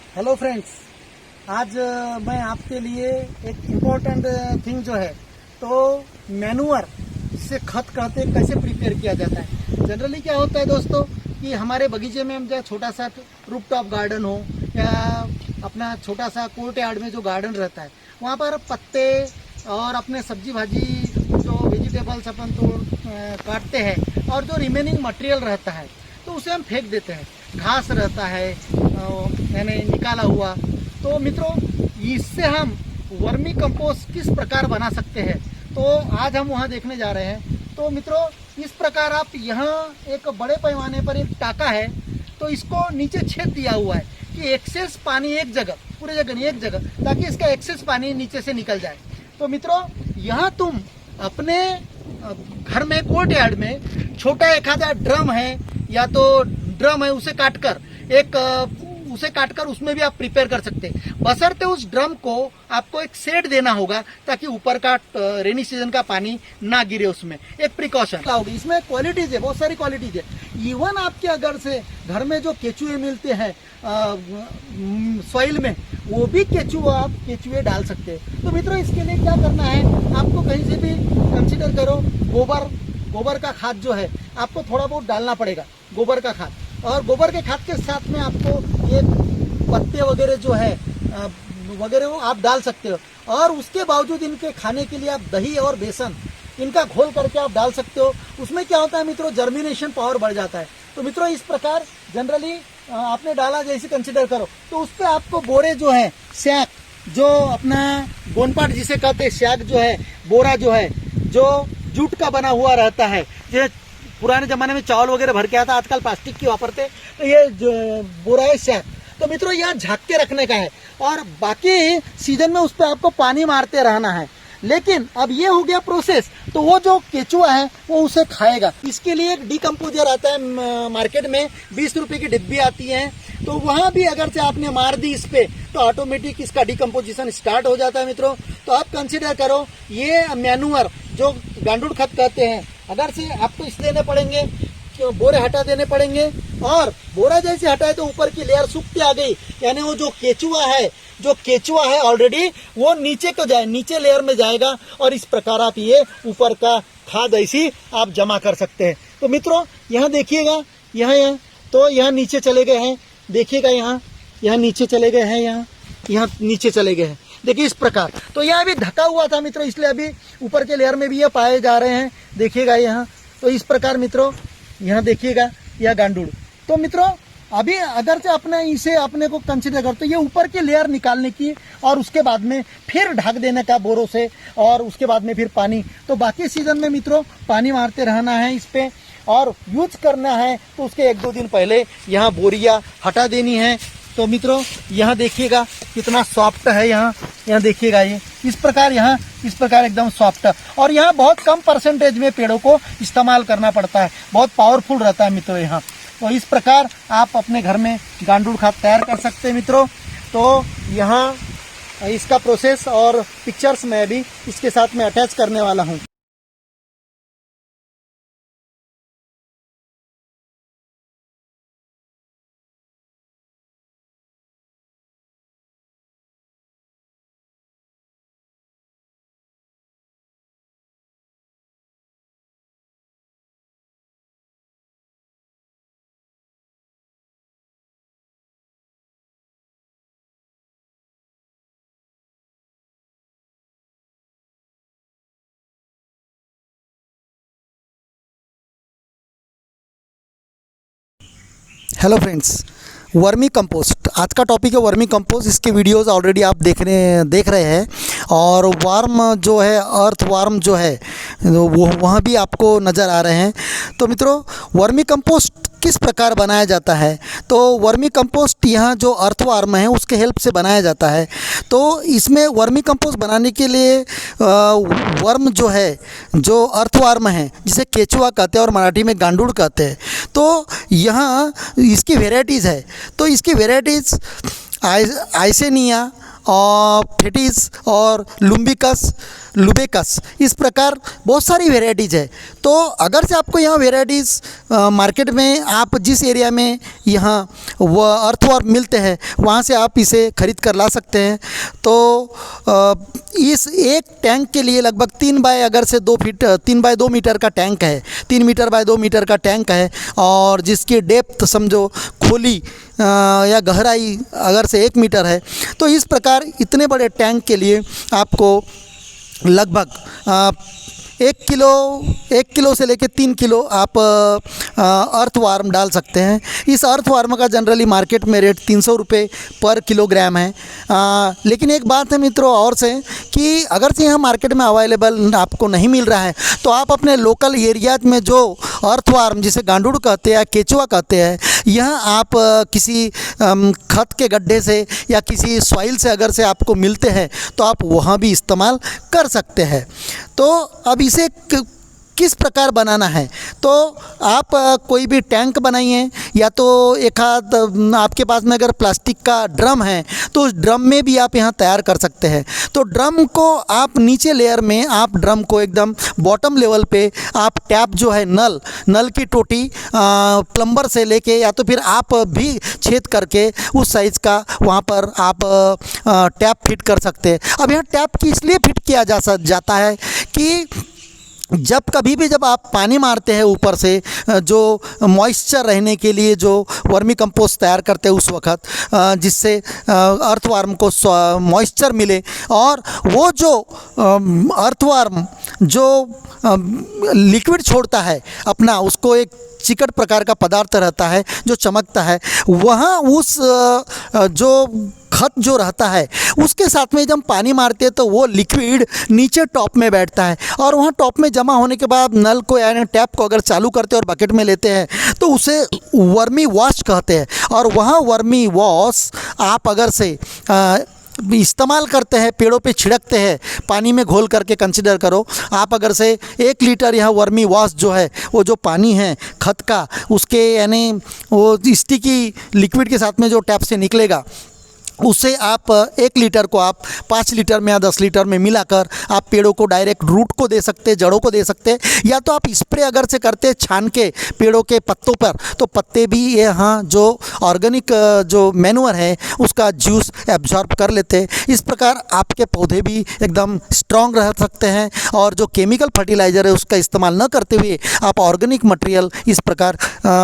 Hello friends, आज मैं आपके लिए एक इम्पोर्टेंट थिंग जो है तो मैन्योर जिसे खत कहते हैं कैसे प्रिपेयर किया जाता है। जनरली क्या होता है दोस्तों कि हमारे बगीचे में हम जो छोटा सा रूफटॉप गार्डन हो या अपना छोटा सा कोर्ट यार्ड में जो गार्डन रहता है वहाँ पर पत्ते और अपने सब्जी भाजी जो वेजिटेबल्स अपन तो काटते हैं और जो रिमेनिंग मटेरियल रहता है तो उसे हम फेंक देते हैं। घास रहता है यानी निकाला हुआ। तो मित्रों, इससे हम वर्मी कंपोस्ट किस प्रकार बना सकते हैं तो आज हम वहां देखने जा रहे हैं। तो मित्रों, इस प्रकार आप यहाँ एक बड़े पैमाने पर एक टाका है तो इसको नीचे छेद दिया हुआ है कि एक्सेस पानी एक जगह, पूरे जगह नहीं एक जगह, ताकि इसका एक्सेस पानी नीचे से निकल जाए। तो मित्रों, यहाँ तुम अपने घर में कोर्ट यार्ड में छोटा एक आधा ड्रम है या तो ड्रम है उसे काटकर उसमें भी आप प्रिपेयर कर सकते हैं। बशर्ते उस ड्रम को आपको एक सेट देना होगा ताकि ऊपर का रेनी सीजन का पानी ना गिरे। उसमें एक प्रिकॉशन होगी। इसमें क्वालिटीज है, बहुत सारी क्वालिटीज है। इवन आपके अगर से घर में जो केचुए मिलते हैं सॉइल में, वो भी केचुए डाल सकते हैं। तो मित्रों, इसके लिए क्या करना है, आपको कहीं से भी कंसिडर करो गोबर का खाद जो है आपको थोड़ा बहुत डालना पड़ेगा, गोबर का खाद। और गोबर के खाद के साथ में आपको ये पत्ते वगैरह जो है वगैरह वो आप डाल सकते हो। और उसके बावजूद इनके खाने के लिए आप दही और बेसन इनका घोल करके आप डाल सकते हो। उसमें क्या होता है मित्रों, जर्मिनेशन पावर बढ़ जाता है। तो मित्रों, इस प्रकार जनरली आपने डाला जैसे कंसिडर करो तो उस पर आपको बोरे जो है स्याक, जो अपना गोनपाट जिसे कहते हैं, स्याक जो है, बोरा जो है जो जूट का बना हुआ रहता है, जो पुराने जमाने में चावल वगैरह भर के आता, आजकल प्लास्टिक की वापरते, तो ये जो बोरा है स्याक। तो मित्रों, यहाँ झाँक के रखने का है और बाकी सीजन में उस पर आपको पानी मारते रहना है। लेकिन अब ये हो गया प्रोसेस, तो वो जो केचुआ है वो उसे खाएगा। इसके लिए एक डिकम्पोजर आता है मार्केट में, 20 रुपए की डिब्बी आती है। तो वहां भी अगर से आपने मार दी इस पे तो ऑटोमेटिक इसका डिकम्पोजिशन स्टार्ट हो जाता है। मित्रों, तो आप कंसिडर करो ये मैन्यूअर जो गांडूड़ खत कहते हैं, अगर से आपको इस देने पड़ेंगे, बोरे हटा देने पड़ेंगे। और बोरा जैसे हटाए तो ऊपर की लेयर सूखती आ गई, यानी वो जो केचुआ है ऑलरेडी वो नीचे लेयर में जाएगा और इस प्रकार आप ये ऊपर का खाद ऐसी आप जमा कर सकते हैं। तो मित्रों, यहाँ देखिएगा, यहाँ तो यहाँ नीचे चले गए हैं, देखिएगा यहाँ नीचे चले गए हैं, यहाँ नीचे चले गए हैं, देखिए इस प्रकार। तो यह अभी ढका हुआ था मित्रों, इसलिए अभी ऊपर के लेयर में भी ये पाए जा रहे हैं, देखिएगा यहाँ। तो इस प्रकार मित्रों, यहाँ देखिएगा यह गांडूड़। तो मित्रों, अभी अगर से अपने को कंसिडर कर तो ये ऊपर की लेयर निकालने की और उसके बाद में फिर ढक देने का बोरों से, और उसके बाद में फिर पानी। तो बाकी सीजन में मित्रों पानी मारते रहना है इस पे, और यूज करना है तो उसके 1-2 दिन पहले यहाँ बोरिया हटा देनी है। तो मित्रों, यहाँ देखिएगा कितना सॉफ्ट है, यहाँ देखिएगा ये इस प्रकार एकदम सॉफ्ट। और यहाँ बहुत कम परसेंटेज में पेड़ों को इस्तेमाल करना पड़ता है, बहुत पावरफुल रहता है मित्रों यहाँ। तो इस प्रकार आप अपने घर में गांडूड़ खाद तैयार कर सकते हैं मित्रों। तो यहाँ इसका प्रोसेस और पिक्चर्स मैं भी इसके साथ में अटैच करने वाला हूँ। हेलो फ्रेंड्स, वर्मी कंपोस्ट आज का टॉपिक है। वर्मी कंपोस्ट, इसके वीडियोस ऑलरेडी आप देख रहे हैं। और वार्म जो है, अर्थ वार्म जो है वो वहाँ भी आपको नज़र आ रहे हैं। तो मित्रों, वर्मी कंपोस्ट किस प्रकार बनाया जाता है, तो वर्मी कंपोस्ट यहाँ जो अर्थ वार्म है उसके हेल्प से बनाया जाता है। तो इसमें वर्मी कंपोस्ट बनाने के लिए वर्म जो है, जो अर्थ वार्म है जिसे केचुआ कहते हैं और मराठी में गांडूड़ कहते हैं, तो यहाँ इसकी वेराइटीज़ है। तो इसकी वेराइटीज़ आइसेनिया और फेटिस और लुबेकस, इस प्रकार बहुत सारी वेराइटीज़ है। तो अगर से आपको यहाँ वेराइटीज़ मार्केट में, आप जिस एरिया में यहाँ वह अर्थवर्म मिलते हैं वहाँ से आप इसे खरीद कर ला सकते हैं। तो इस एक टैंक के लिए लगभग 3 बाय अगर से 2 फीट 3 बाय 2 मीटर का टैंक है, 3 मीटर बाय 2 मीटर का टैंक है, और जिसकी डेप्थ समझो खोली या गहराई अगर से 1 मीटर है, तो इस प्रकार इतने बड़े टैंक के लिए आपको लगभग 1 किलो से लेकर 3 किलो आप अर्थवार्म डाल सकते हैं। इस अर्थवार्म का जनरली मार्केट में रेट 300 रुपये पर किलोग्राम है। लेकिन एक बात है मित्रों और से कि अगर से यहाँ मार्केट में अवेलेबल आपको नहीं मिल रहा है, तो आप अपने लोकल एरियाज में जो अर्थवार्म जिसे गांडूड़ कहते हैं या केचुआ कहते हैं, यह आप किसी खत के गड्ढे से या किसी सॉइल से अगर से आपको मिलते हैं तो आप वहाँ भी इस्तेमाल कर सकते हैं। तो अब इसे किस प्रकार बनाना है, तो आप कोई भी टैंक बनाइए, या तो एक आध आपके पास में अगर प्लास्टिक का ड्रम है तो उस ड्रम में भी आप यहाँ तैयार कर सकते हैं। तो ड्रम को आप नीचे लेयर में आप ड्रम को एकदम बॉटम लेवल पे आप टैप जो है नल की टोटी प्लम्बर से लेके या तो फिर आप भी छेद करके उस साइज़ का वहाँ पर आप टैप फिट कर सकते हैं। अब यहाँ टैप की इसलिए फिट किया जाता है कि जब कभी भी जब आप पानी मारते हैं ऊपर से, जो मॉइस्चर रहने के लिए जो वर्मी कंपोस्ट तैयार करते हैं उस वक्त, जिससे अर्थवार्म को मॉइस्चर मिले, और वो जो अर्थवार्म जो लिक्विड छोड़ता है अपना, उसको एक चिकट प्रकार का पदार्थ रहता है जो चमकता है, वहाँ उस जो खत जो रहता है उसके साथ में जब हम पानी मारते हैं तो वो लिक्विड नीचे टॉप में बैठता है, और वहाँ टॉप में जमा होने के बाद नल को यानी टैप को अगर चालू करते हैं और बकेट में लेते हैं तो उसे वर्मी वॉश कहते हैं। और वहाँ वर्मी वॉश आप अगर से इस्तेमाल करते हैं, पेड़ों पे छिड़कते हैं पानी में घोल करके, कंसिडर करो आप अगर से 1 लीटर यहाँ वर्मी वॉश जो है, वो जो पानी है खत का, उसके यानी वो स्टिकी लिक्विड के साथ में जो टैप से निकलेगा, उससे आप 1 लीटर को आप 5 लीटर में या 10 लीटर में मिलाकर आप पेड़ों को डायरेक्ट रूट को दे सकते हैं, जड़ों को दे सकते हैं, या तो आप स्प्रे अगर से करते हैं छान के पेड़ों के पत्तों पर, तो पत्ते भी यहाँ जो ऑर्गेनिक जो मैन्योर है उसका जूस एब्जॉर्ब कर लेते हैं। इस प्रकार आपके पौधे भी एकदम स्ट्रॉन्ग रह सकते हैं, और जो केमिकल फर्टिलाइज़र है उसका इस्तेमाल न करते हुए आप ऑर्गेनिक मटेरियल इस प्रकार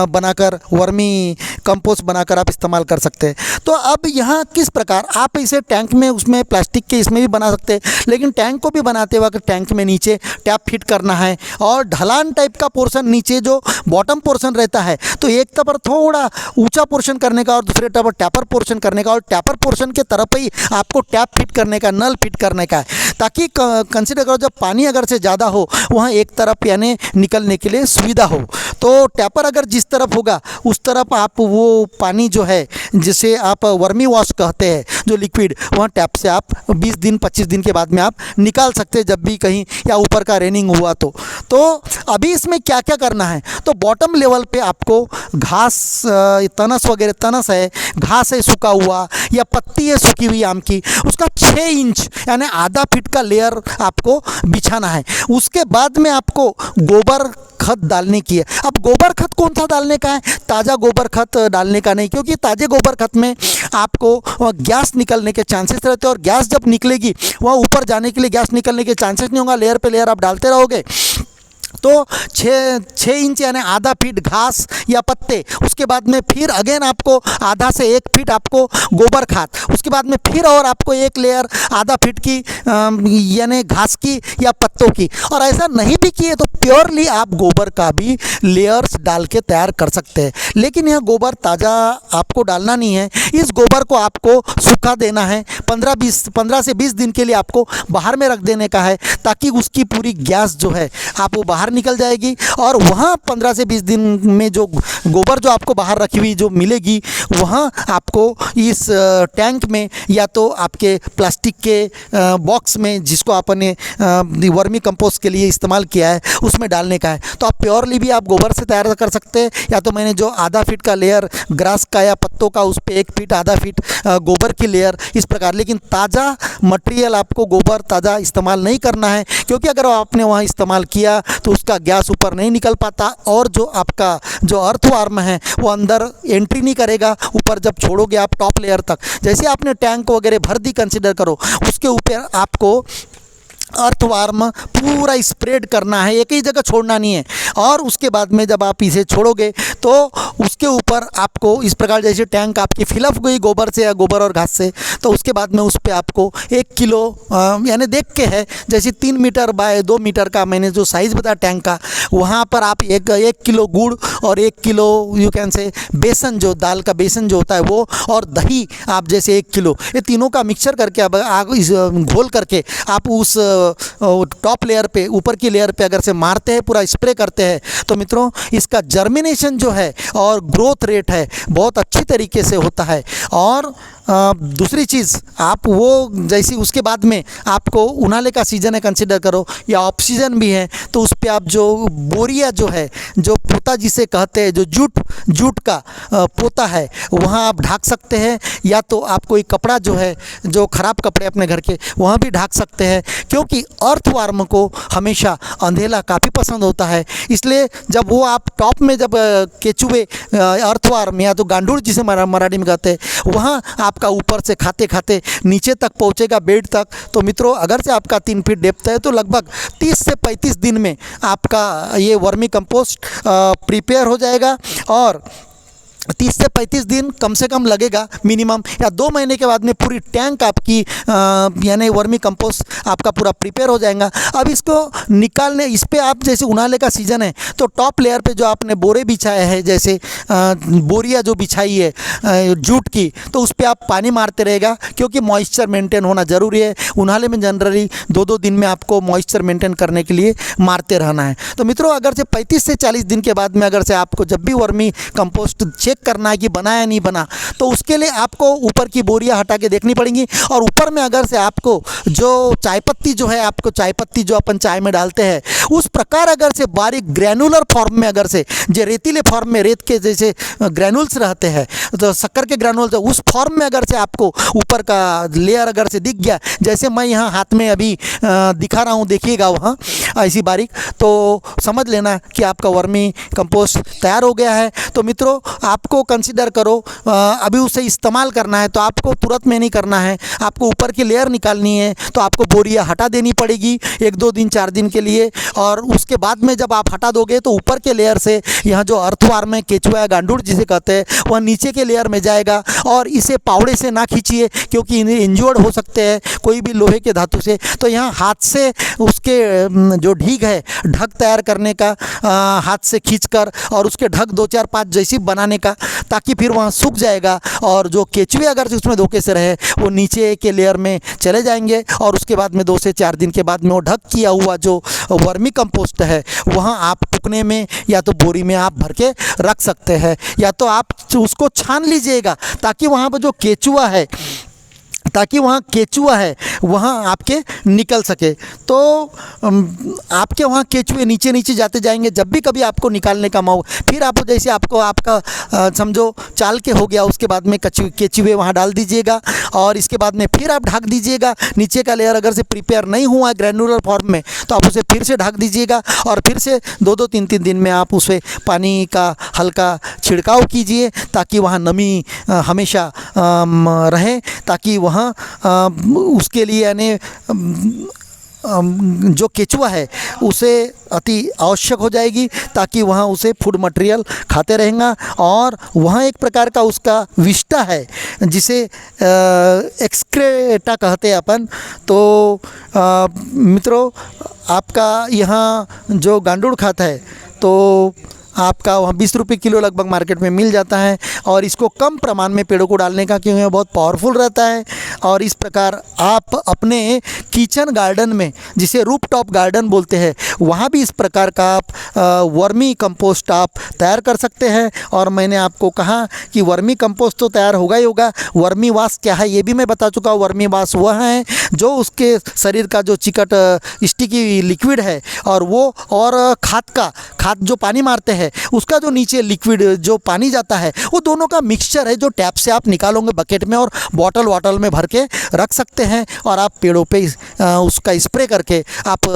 बनाकर वर्मी कंपोस्ट बनाकर आप इस्तेमाल कर सकते हैं। तो अब यहाँ किस प्रकार आप इसे टैंक में, उसमें प्लास्टिक के इसमें भी बना सकते हैं, लेकिन टैंक को भी बनाते वक्त टैंक में नीचे टैप फिट करना है, और ढलान टाइप का पोर्शन नीचे जो बॉटम पोर्शन रहता है, तो एक तरफ थोड़ा ऊंचा पोर्शन करने का और दूसरे तरफ टैपर पोर्शन करने का, और टैपर पोर्शन के तरफ ही आपको टैप फिट करने का, नल फिट करने का है, ताकि कंसिडर करो जब पानी अगर से ज़्यादा हो वहाँ एक तरफ यानी निकलने के लिए सुविधा हो। तो टैपर अगर जिस तरफ होगा उस तरफ आप वो पानी जो है जिसे आप वर्मी वॉश कहते हैं जो लिक्विड, वहाँ टैप से आप 20 दिन 25 दिन के बाद में आप निकाल सकते हैं, जब भी कहीं या ऊपर का रेनिंग हुआ तो अभी इसमें क्या क्या करना है, तो बॉटम लेवल पे आपको घास, तनस वगैरह, तनस है, घास है सूखा हुआ, या पत्ती है सूखी हुई आम की, उसका 6 इंच यानी आधा फीट का लेयर आपको बिछाना है। उसके बाद में आपको गोबर खत डालने की है। अब गोबर खत कौन सा डालने का है, ताज़ा गोबर खत डालने का नहीं, क्योंकि ताज़े गोबर खत में आपको गैस निकलने के चांसेस रहते हैं, और गैस जब निकलेगी वहाँ ऊपर जाने के लिए गैस निकलने के चांसेस नहीं होगा, लेयर पे लेयर आप डालते रहोगे। तो 6 इंच यानी आधा फीट घास या पत्ते, उसके बाद में फिर अगेन आपको आधा से 1 फीट आपको गोबर खाद, उसके बाद में फिर और आपको 1 लेयर आधा फीट की यानी घास की या पत्तों की, और ऐसा नहीं भी किए तो प्योरली आप गोबर का भी लेयर्स डाल के तैयार कर सकते हैं। लेकिन यह गोबर ताज़ा आपको डालना नहीं है, इस गोबर को आपको सूखा देना है, 15 से 20 दिन के लिए आपको बाहर में रख देने का है, ताकि उसकी पूरी गैस जो है आप वो बाहर बाहर निकल जाएगी और वहाँ 15 से 20 दिन में जो गोबर जो आपको बाहर रखी हुई जो मिलेगी, वहाँ आपको इस टैंक में या तो आपके प्लास्टिक के बॉक्स में जिसको आपने वर्मी कंपोस्ट के लिए इस्तेमाल किया है उसमें डालने का है। तो आप प्योरली भी आप गोबर से तैयार कर सकते हैं, या तो मैंने जो आधा फीट का लेयर ग्रास का या पत्तों का उस पर 1 फीट आधा फीट गोबर की लेयर इस प्रकार। लेकिन ताज़ा मटेरियल आपको गोबर ताज़ा इस्तेमाल नहीं करना है, क्योंकि अगर आपने वहाँ इस्तेमाल किया तो उसका गैस ऊपर नहीं निकल पाता और जो आपका जो अर्थवार्म है वो अंदर एंट्री नहीं करेगा ऊपर जब छोड़ोगे आप टॉप लेयर तक। जैसे आपने टैंक वगैरह भर दी कंसिडर करो, उसके ऊपर आपको अर्थवार्म पूरा स्प्रेड करना है, एक ही जगह छोड़ना नहीं है। और उसके बाद में जब आप इसे छोड़ोगे तो उसके ऊपर आपको इस प्रकार, जैसे टैंक आपकी फिलअप गई गोबर से या गोबर और घास से, तो उसके बाद में उस पर आपको 1 किलो यानी देख के है जैसे 3 मीटर बाय 2 मीटर का मैंने जो साइज़ बताया टैंक का, वहाँ पर आप 1 किलो गुड़ और 1 किलो यू कैन से बेसन, जो दाल का बेसन जो होता है वो, और दही आप जैसे 1 किलो, ये तीनों का मिक्सचर करके अब घोल करके आप उस टॉप लेयर पे, ऊपर की लेयर पे अगर से मारते हैं, पूरा स्प्रे करते हैं, तो मित्रों इसका जर्मिनेशन जो है और ग्रोथ रेट है बहुत अच्छी तरीके से होता है। और दूसरी चीज़ आप वो जैसी उसके बाद में आपको उनाले का सीज़न है कंसिडर करो या ऑफ सीज़न भी है, तो उस पर आप जो बोरिया जो है, जो पोता जिसे कहते हैं, जो जूट का पोता है, वहाँ आप ढक सकते हैं, या तो आप कोई कपड़ा जो है, जो ख़राब कपड़े अपने घर के, वहाँ भी ढक सकते हैं, क्योंकि अर्थवार्म को हमेशा अंधेला काफ़ी पसंद होता है। इसलिए जब वो आप टॉप में जब केचुए अर्थवार्म या तो गांडूर जिसे मराठी में कहते हैं, वहाँ आपका ऊपर से खाते खाते नीचे तक पहुँचेगा बेड तक, तो मित्रों अगर से आपका 3 फीट डेप्थ है तो लगभग 30 से 35 दिन में आपका ये वर्मी कंपोस्ट प्रिपेयर हो जाएगा। और 30 से 35 दिन कम से कम लगेगा मिनिमम, या 2 महीने के बाद में पूरी टैंक आपकी यानी वर्मी कंपोस्ट आपका पूरा प्रिपेयर हो जाएगा। अब इसको निकालने, इस पर आप जैसे उनाले का सीज़न है तो टॉप लेयर पे जो आपने बोरे बिछाए हैं, जैसे बोरिया जो बिछाई है जूट की, तो उस पर आप पानी मारते रहेगा, क्योंकि मॉइस्चर मेंटेन होना ज़रूरी है। उनाले में जनरली 2-2 दिन में आपको मॉइस्चर मेंटेन करने के लिए मारते रहना है। तो मित्रों अगर से 35 से 40 दिन के बाद में अगर से आपको जब भी वर्मी कंपोस्ट चेक करना है कि बना या नहीं बना, तो उसके लिए आपको ऊपर की बोरियां हटा के देखनी पड़ेंगी। और ऊपर में अगर से आपको जो चाय पत्ती जो है, आपको चाय पत्ती जो अपन चाय में डालते हैं, उस प्रकार अगर से बारीक ग्रैनुलर फॉर्म में, अगर से जो रेतीले फॉर्म में रेत के जैसे ग्रैनुल्स रहते हैं, तो शक्कर के ग्रैनुल्स, उस फॉर्म में अगर से आपको ऊपर का लेयर अगर से दिख गया, जैसे मैं यहाँ हाथ में अभी दिखा रहा हूँ, देखिएगा वहाँ ऐसी बारीक, तो समझ लेना कि आपका वर्मी कंपोस्ट तैयार हो गया है। तो मित्रों आपको कंसिडर करो, अभी उसे इस्तेमाल करना है तो आपको तुरंत में नहीं करना है, आपको ऊपर की लेयर निकालनी है, तो आपको बोरिया हटा देनी पड़ेगी 1-2 दिन 4 दिन के लिए। और उसके बाद में जब आप हटा दोगे तो ऊपर के लेयर से यहाँ जो अर्थवार्म है, केचुआ या गांडूर जिसे कहते हैं, वह नीचे के लेयर में जाएगा। और इसे पावड़े से ना खींचिए, क्योंकि इन्हें इंजर्ड हो सकते हैं कोई भी लोहे के धातु से। तो यहाँ हाथ से उसके जो ढीग है, ढक तैयार करने का, हाथ से खींचकर और उसके ढक 2-4-5 जैसी बनाने का, ताकि फिर वहाँ सूख जाएगा और जो केचुए अगर उसमें धोखे से रहे वो नीचे के लेयर में चले जाएंगे। और उसके बाद में 2 से 4 दिन के बाद में वो ढक किया हुआ जो वर्मी कंपोस्ट है, वहाँ आप टुकने में या तो बोरी में आप भर के रख सकते हैं, या तो आप उसको छान लीजिएगा ताकि वहाँ पर जो केचुआ है वहाँ आपके निकल सके। तो आपके वहाँ केचुए नीचे नीचे जाते जाएंगे। जब भी कभी आपको निकालने का मौका, फिर आप जैसे आपका समझो चाल के हो गया, उसके बाद में केचुए वहाँ डाल दीजिएगा और इसके बाद में फिर आप ढक दीजिएगा। नीचे का लेयर अगर से प्रिपेयर नहीं हुआ है ग्रैनुलर फॉर्म में, तो आप उसे फिर से ढक दीजिएगा और फिर से 2-2 3-3 दिन में आप उसे पानी का हल्का छिड़काव कीजिए, ताकि वहाँ नमी हमेशा रहे, ताकि वहाँ उसके लिए यानी जो केचुआ है उसे अति आवश्यक हो जाएगी, ताकि वहाँ उसे फूड मटेरियल खाते रहेगा। और वहाँ एक प्रकार का उसका विष्टा है जिसे एक्सक्रेटा कहते हैं अपन। तो मित्रों आपका यहाँ जो गांडूड़ खाता है तो आपका वहाँ 20 रुपये किलो लगभग मार्केट में मिल जाता है। और इसको कम प्रमाण में पेड़ों को डालने का, क्योंकि यह बहुत पावरफुल रहता है और इस प्रकार आप अपने किचन गार्डन में, जिसे रूफ टॉप गार्डन बोलते हैं, वहाँ भी इस प्रकार का आप वर्मी कंपोस्ट आप तैयार कर सकते हैं। और मैंने आपको कहा कि वर्मी कंपोस्ट तो तैयार होगा ही होगा, वर्मी वाश क्या है ये भी मैं बता चुका हूँ। वर्मी वाश वह है जो उसके शरीर का जो चिकट स्टिकी लिक्विड है और वो और खाद जो पानी मारते हैं उसका जो नीचे लिक्विड जो पानी जाता है वो दोनों का मिक्सचर है, जो टैप से आप निकालोगे बकेट में और बॉटल में भर के रख सकते हैं। और आप पेड़ों पे उसका स्प्रे करके आप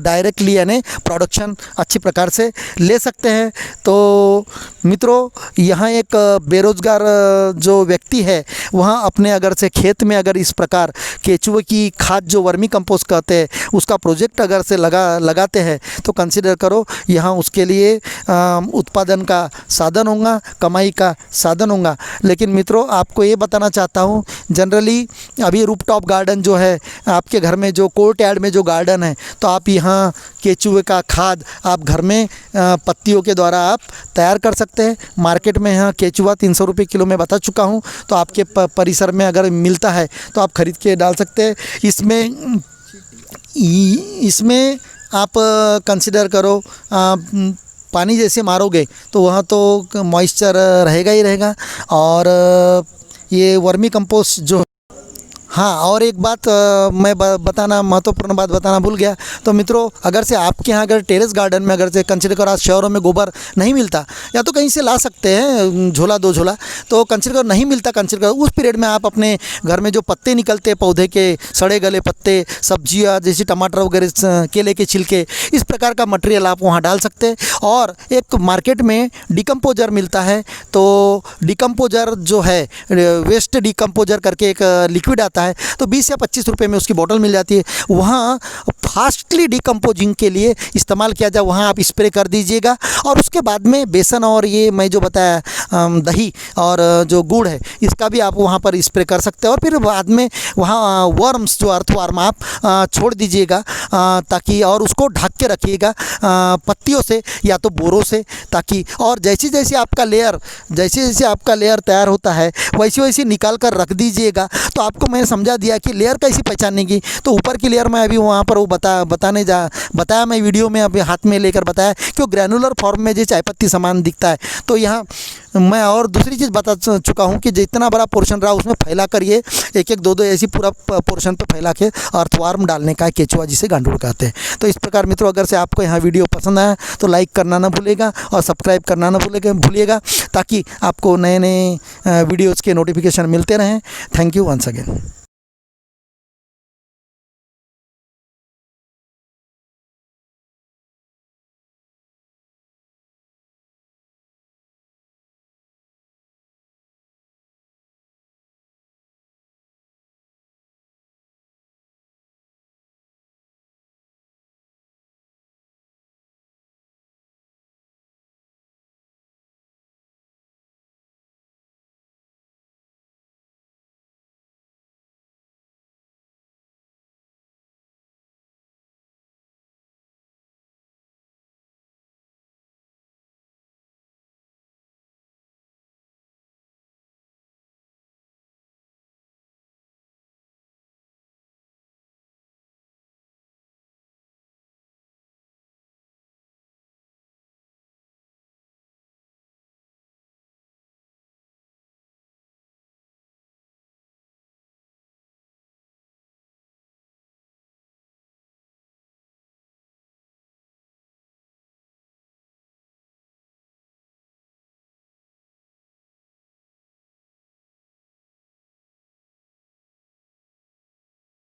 डायरेक्टली यानी प्रोडक्शन अच्छी प्रकार से ले सकते हैं। तो मित्रों, यहाँ एक बेरोज़गार जो व्यक्ति है वहाँ अपने अगर से खेत में अगर इस प्रकार केचुए की खाद जो वर्मी कंपोस्ट कहते हैं उसका प्रोजेक्ट अगर से लगाते हैं तो कंसिडर करो, यहाँ उसके लिए उत्पादन का साधन होगा, कमाई का साधन होगा। लेकिन मित्रों, आपको ये बताना चाहता हूँ, जनरली अभी रूफ टॉप गार्डन जो है आपके घर में, जो कोर्ट यार्ड में जो गार्डन है, तो आप यहाँ केचुए का खाद आप घर में पत्तियों के द्वारा आप तैयार कर सकते हैं। मार्केट में यहाँ केचुआ 300 रुपये किलो में बता चुका हूँ, तो आपके परिसर में अगर मिलता है तो आप ख़रीद के डाल सकते हैं। इसमें आप कंसिडर करो, पानी जैसे मारोगे तो वहाँ तो मॉइस्चर रहेगा ही रहेगा। और ये वर्मी कंपोस्ट जो, हाँ, और एक बात मैं महत्वपूर्ण बात बताना भूल गया। तो मित्रों, अगर से आपके यहाँ अगर टेरेस गार्डन में अगर से कंसिडर करो, आज शहरों में गोबर नहीं मिलता या तो कहीं से ला सकते हैं झोला 2 झोला, तो कंसिडर करो नहीं मिलता, कंसिडर करो उस पीरियड में आप अपने घर में जो पत्ते निकलते हैं पौधे के, सड़े गले पत्ते, सब्जियाँ जैसे टमाटर वगैरह, केले के छिलके, इस प्रकार का मटेरियल आप वहाँ डाल सकते हैं। और एक मार्केट में डिकम्पोजर मिलता है, तो डिकम्पोजर जो है, वेस्ट डिकम्पोजर करके एक लिक्विड आता है, तो 20 या 25 रुपए में उसकी बोतल मिल जाती है। वहाँ फास्टली डिकम्पोजिंग के लिए इस्तेमाल किया जाए, वहाँ आप स्प्रे कर दीजिएगा। और उसके बाद में बेसन और ये मैं जो बताया दही और जो गुड़ है इसका भी आप वहाँ पर स्प्रे कर सकते हैं। और फिर बाद में वहाँ वर्म्स जो अर्थवार्म आप छोड़ दीजिएगा, ताकि, और उसको ढक के रखिएगा पत्तियों से या तो बोरों से, ताकि, और जैसे जैसे आपका लेयर तैयार होता है वैसे निकाल कर रख दीजिएगा। तो आपको मैं समझा दिया कि लेयर कैसी पहचानने की। तो ऊपर की लेयर मैं अभी वहाँ पर वो बताया मैं वीडियो में अभी हाथ में लेकर बताया कि वो ग्रैनुलर फॉर्म में जो चाय पत्ती समान दिखता है। तो यहाँ मैं और दूसरी चीज़ बता चुका हूँ कि जितना बड़ा पोर्शन रहा उसमें फैला कर ये 1-1, 2-2 ऐसी पूरा पोर्शन पे फैला के अर्थवार्म डालने का है, केचुआ जिसे गांडूड़ कहते हैं। तो इस प्रकार मित्रों, अगर से आपको यहाँ वीडियो पसंद आया तो लाइक करना ना भूलेगा और सब्सक्राइब करना ना भूलिएगा, ताकि आपको नए वीडियोज़ के नोटिफिकेशन मिलते रहें। Thank you once again.